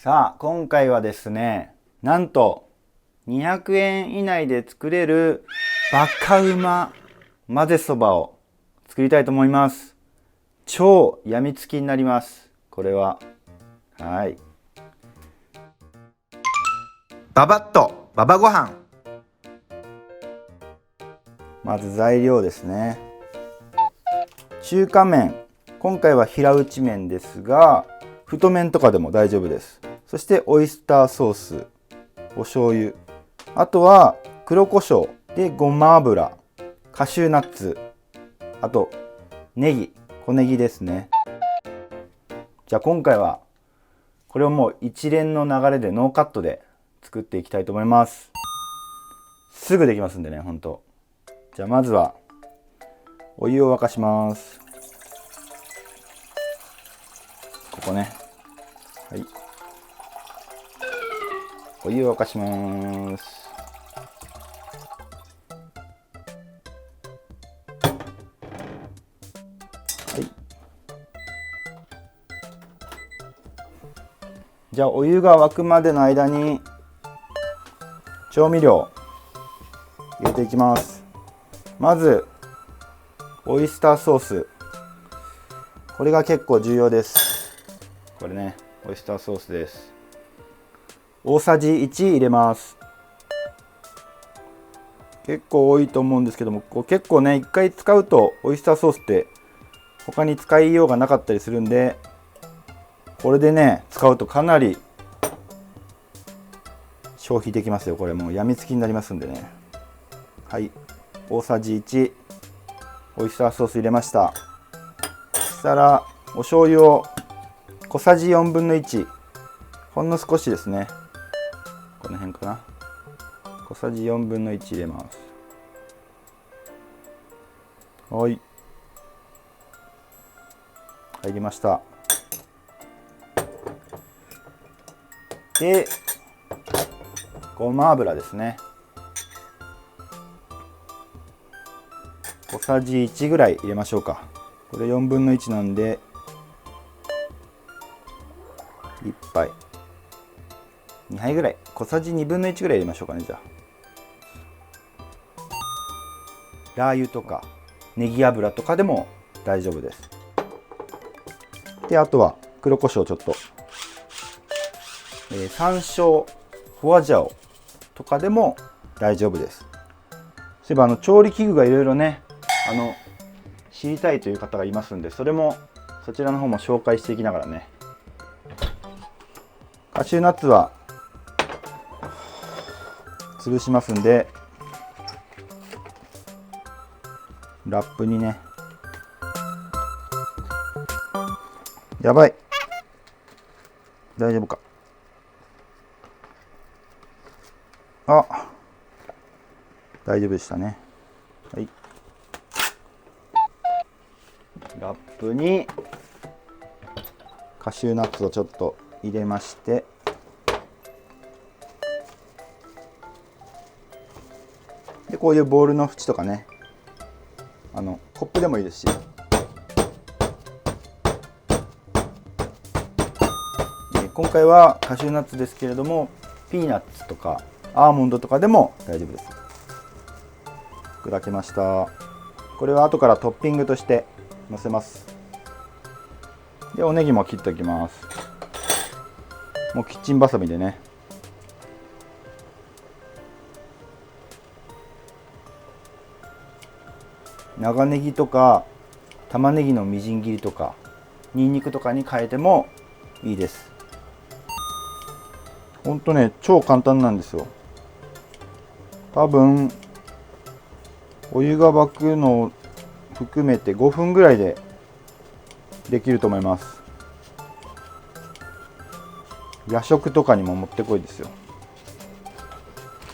さあ、今回はですね、なんと200円以内で作れるバカうま混ぜそばを作りたいと思います。超やみつきになります。これは。はい。ババッとババご飯。まず材料ですね。中華麺。今回は平打ち麺ですが、太麺とかでも大丈夫です。そしてオイスターソース、お醤油、あとは黒胡椒でごま油、カシューナッツ、あとネギ、小ネギですね。じゃあ今回はこれをもう一連の流れでノーカットで作っていきたいと思います。すぐできますんでね、ほんと。じゃあまずはお湯を沸かします。ここね。はい。お湯を沸かします。はい。じゃあお湯が沸くまでの間に調味料入れていきます。まずオイスターソース、これが結構重要です。これね、オイスターソースです。大さじ1入れます。結構多いと思うんですけども、結構ね、一回使うとオイスターソースって他に使いようがなかったりするんで、これでね使うとかなり消費できますよ。これもうやみつきになりますんでね。はい、大さじ1オイスターソース入れました。そしたらお醤油を小さじ4分の1、ほんの少しですね。この辺かな。小さじ4分の1入れます。はい、入りました。でごま油ですね。小さじ1ぐらい入れましょうか。これ4分の1なんで1杯2杯ぐらい、小さじ2分の1ぐらい入れましょうかね。じゃあラー油とかネギ油とかでも大丈夫です。であとは黒胡椒ちょっと、山椒、ホワジャオとかでも大丈夫です。そういえば調理器具がいろいろね、知りたいという方がいますんで、そちらの方も紹介していきながらね。カシューナッツは潰しますんで、ラップにね。やばい、大丈夫か。あ、大丈夫でしたね。はい、ラップにカシューナッツをちょっと入れまして、でこういうボウルの縁とかね、コップでもいいですし、今回はカシューナッツですけれども、ピーナッツとかアーモンドとかでも大丈夫です。砕けました。これは後からトッピングとしてのせます。でおネギも切っておきます。もうキッチンバサミでね。長ネギとか玉ねぎのみじん切りとかニンニクとかに変えてもいいです。ほんとね、超簡単なんですよ。多分お湯が沸くのを含めて5分ぐらいでできると思います。夜食とかにももってこいですよ。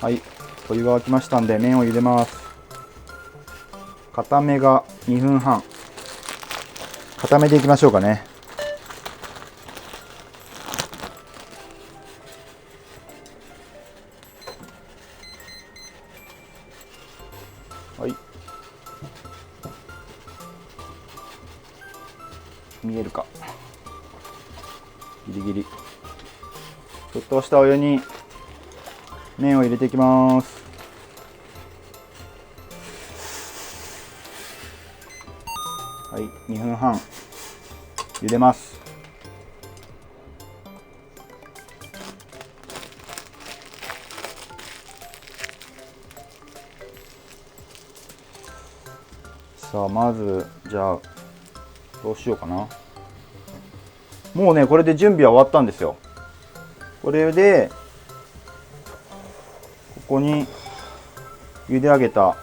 はい、お湯が沸きましたんで麺を茹でます。固めが2分半、固めていきましょうかね。はい、見えるか、ギリギリ。沸騰したお湯に麺を入れていきます。はい、2分半茹でます。さあ、まずじゃあどうしようかな。もうね、これで準備は終わったんですよ。これでここに茹で上げた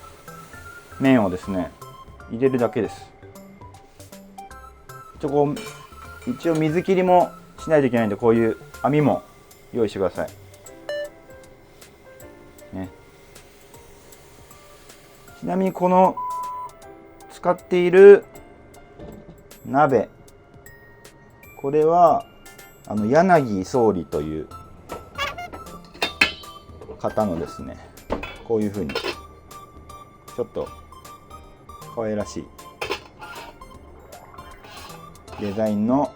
麺をですね入れるだけです。一応水切りもしないといけないんで、こういう網も用意してくださいね。ちなみにこの使っている鍋、これは柳総理という方のですね、こういう風にちょっと可愛らしいデザインの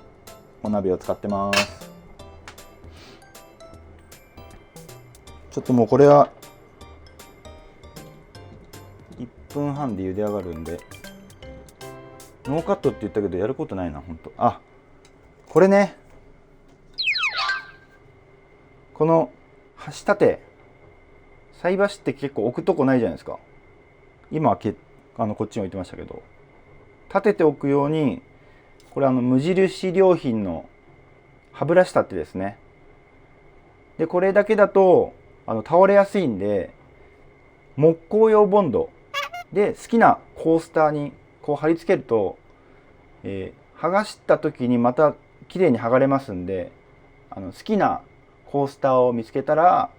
お鍋を使ってます。ちょっともうこれは1分半で茹で上がるんで、ノーカットって言ったけどやることないな、ほんと。あ、これね、この箸立て、菜箸って結構置くとこないじゃないですか。今はこっちに置いてましたけど、立てておくように、これ無印良品の歯ブラシ立てですね。でこれだけだと倒れやすいんで、木工用ボンドで好きなコースターにこう貼り付けると、剥がした時にまた綺麗に剥がれますんで、好きなコースターを見つけたら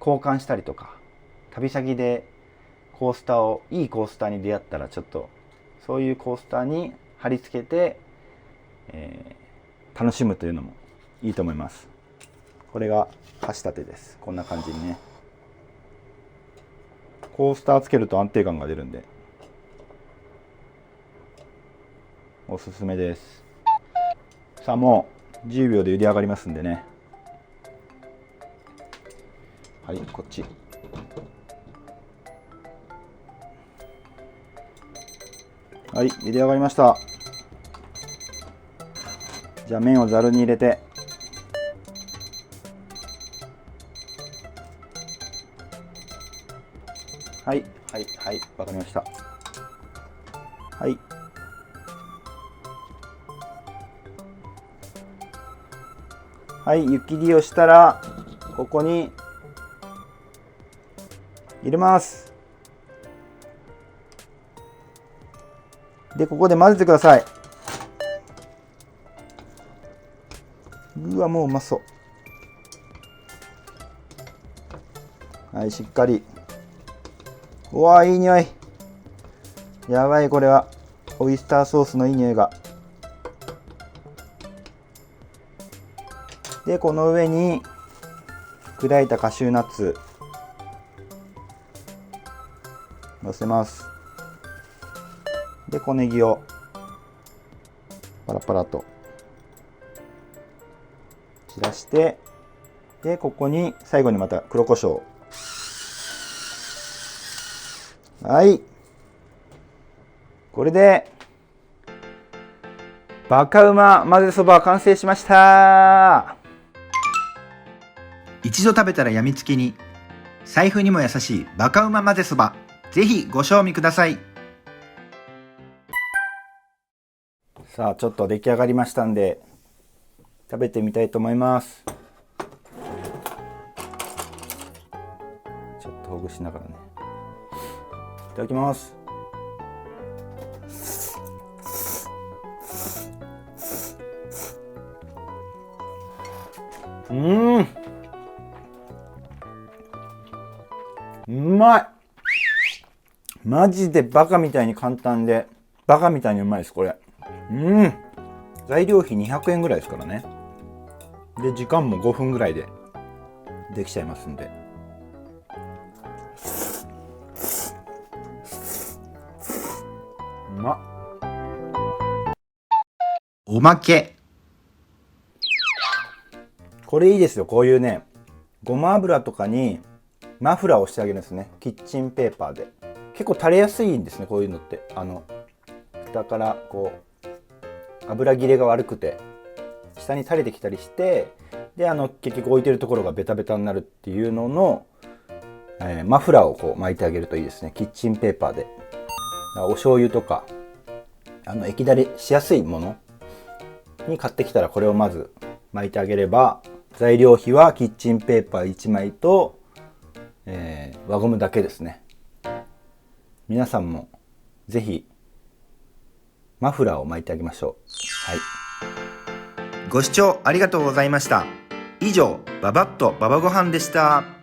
交換したりとか、旅先でいいコースターに出会ったら、ちょっとそういうコースターに貼り付けて、楽しむというのもいいと思います。これが箸立てです。こんな感じにね、コースターつけると安定感が出るんでおすすめです。さあ、もう10秒で茹で上がりますんでね。はい、こっち。はい、茹で上がりました。じゃあ麺をざるに入れて、はいはいはい、わかりました。はいはい、湯切りをしたらここに入れます。でここで混ぜてください。うわ、もううまそう。はい、しっかり。うわ、いい匂い。やばい、これはオイスターソースのいい匂いが。でこの上に砕いたカシューナッツのせます。で小ネギをパラパラと散らして、でここに最後にまた黒胡椒。はい、これでバカうま混ぜそば完成しました。一度食べたらやみつきに、財布にも優しいバカうま混ぜそば、ぜひご賞味ください。さあ、ちょっと出来上がりましたんで食べてみたいと思います。ちょっとほぐしながらね。いただきます。うまい。マジでバカみたいに簡単でバカみたいにうまいです、これ。材料費200円ぐらいですからね。で時間も5分ぐらいでできちゃいますんで。うまっ。おまけ。これいいですよ。こういうね、ごま油とかにマフラーをしてあげるんですね。キッチンペーパーで。結構垂れやすいんですね、こういうのって。下からこう油切れが悪くて下に垂れてきたりして、で結局置いてるところがベタベタになるっていうのの、マフラーをこう巻いてあげるといいですね。キッチンペーパーで。お醤油とか液だれしやすいものに買ってきたら、これをまず巻いてあげれば、材料費はキッチンペーパー1枚と、輪ゴムだけですね。皆さんもぜひマフラーを巻いてあげましょう。はい。ご視聴ありがとうございました。以上、ババッとババご飯でした。